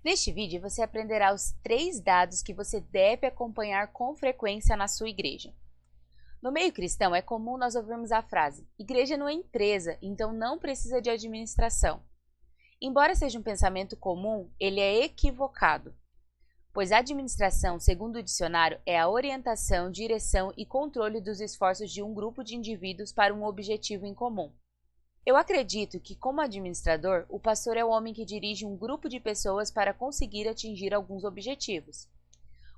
Neste vídeo, você aprenderá os 3 dados que você deve acompanhar com frequência na sua igreja. No meio cristão, é comum nós ouvirmos a frase: igreja não é empresa, então não precisa de administração. Embora seja um pensamento comum, ele é equivocado, pois a administração, segundo o dicionário, é a orientação, direção e controle dos esforços de um grupo de indivíduos para um objetivo em comum. Eu acredito que, como administrador, o pastor é o homem que dirige um grupo de pessoas para conseguir atingir alguns objetivos.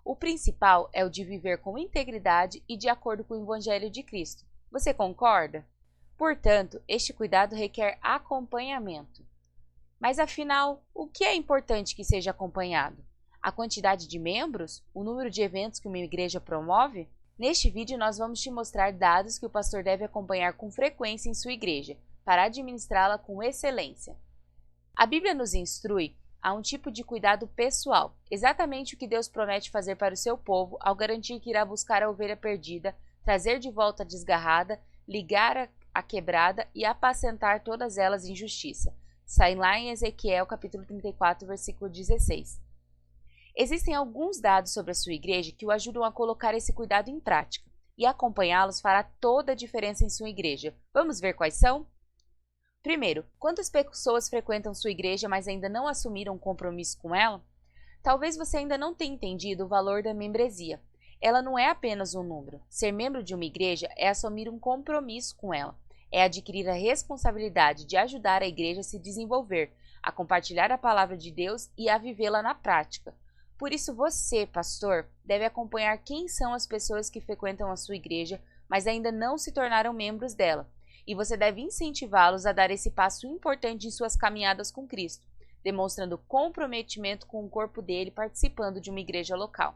O principal é o de viver com integridade e de acordo com o Evangelho de Cristo. Você concorda? Portanto, este cuidado requer acompanhamento. Mas afinal, o que é importante que seja acompanhado? A quantidade de membros? O número de eventos que uma igreja promove? Neste vídeo nós vamos te mostrar dados que o pastor deve acompanhar com frequência em sua igreja, para administrá-la com excelência. A Bíblia nos instrui a um tipo de cuidado pessoal, exatamente o que Deus promete fazer para o seu povo ao garantir que irá buscar a ovelha perdida, trazer de volta a desgarrada, ligar a quebrada e apacentar todas elas em justiça. Sai lá em Ezequiel capítulo 34, versículo 16. Existem alguns dados sobre a sua igreja que o ajudam a colocar esse cuidado em prática, e acompanhá-los fará toda a diferença em sua igreja. Vamos ver quais são? Primeiro, quantas pessoas frequentam sua igreja, mas ainda não assumiram um compromisso com ela? Talvez você ainda não tenha entendido o valor da membresia. Ela não é apenas um número. Ser membro de uma igreja é assumir um compromisso com ela. É adquirir a responsabilidade de ajudar a igreja a se desenvolver, a compartilhar a palavra de Deus e a vivê-la na prática. Por isso você, pastor, deve acompanhar quem são as pessoas que frequentam a sua igreja, mas ainda não se tornaram membros dela. E você deve incentivá-los a dar esse passo importante em suas caminhadas com Cristo, demonstrando comprometimento com o corpo dele participando de uma igreja local.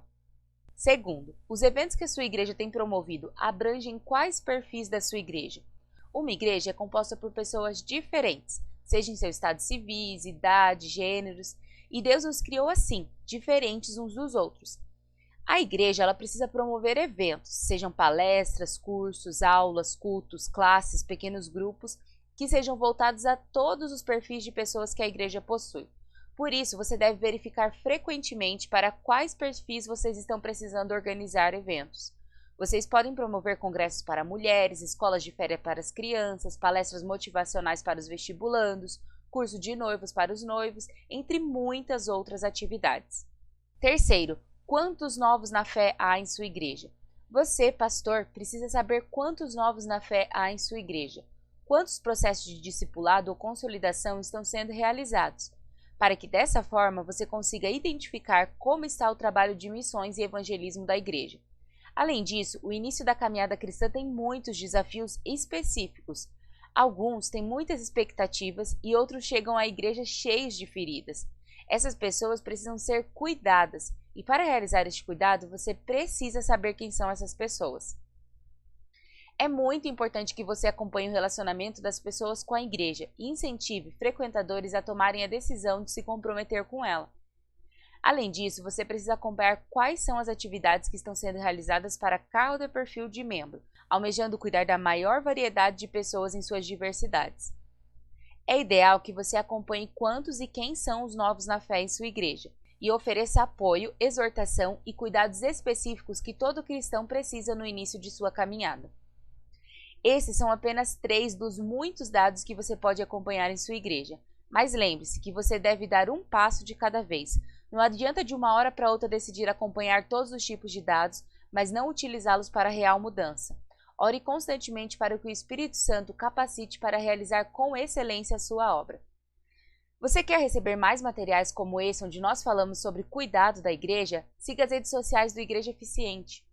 Segundo, os eventos que a sua igreja tem promovido abrangem quais perfis da sua igreja? Uma igreja é composta por pessoas diferentes, seja em seu estado civis, idade, gêneros, e Deus nos criou assim, diferentes uns dos outros. A igreja ela precisa promover eventos, sejam palestras, cursos, aulas, cultos, classes, pequenos grupos, que sejam voltados a todos os perfis de pessoas que a igreja possui. Por isso, você deve verificar frequentemente para quais perfis vocês estão precisando organizar eventos. Vocês podem promover congressos para mulheres, escolas de férias para as crianças, palestras motivacionais para os vestibulandos, curso de noivos para os noivos, entre muitas outras atividades. Terceiro, quantos novos na fé há em sua igreja? Você, pastor, precisa saber quantos novos na fé há em sua igreja. Quantos processos de discipulado ou consolidação estão sendo realizados? Para que dessa forma você consiga identificar como está o trabalho de missões e evangelismo da igreja. Além disso, o início da caminhada cristã tem muitos desafios específicos. Alguns têm muitas expectativas e outros chegam à igreja cheios de feridas. Essas pessoas precisam ser cuidadas. E para realizar este cuidado, você precisa saber quem são essas pessoas. É muito importante que você acompanhe o relacionamento das pessoas com a igreja e incentive frequentadores a tomarem a decisão de se comprometer com ela. Além disso, você precisa acompanhar quais são as atividades que estão sendo realizadas para cada perfil de membro, almejando cuidar da maior variedade de pessoas em suas diversidades. É ideal que você acompanhe quantos e quem são os novos na fé em sua igreja, e ofereça apoio, exortação e cuidados específicos que todo cristão precisa no início de sua caminhada. Esses são apenas 3 dos muitos dados que você pode acompanhar em sua igreja, mas lembre-se que você deve dar um passo de cada vez. Não adianta de uma hora para outra decidir acompanhar todos os tipos de dados, mas não utilizá-los para real mudança. Ore constantemente para que o Espírito Santo capacite para realizar com excelência a sua obra. Você quer receber mais materiais como esse, onde nós falamos sobre cuidado da igreja? Siga as redes sociais do Igreja Eficiente.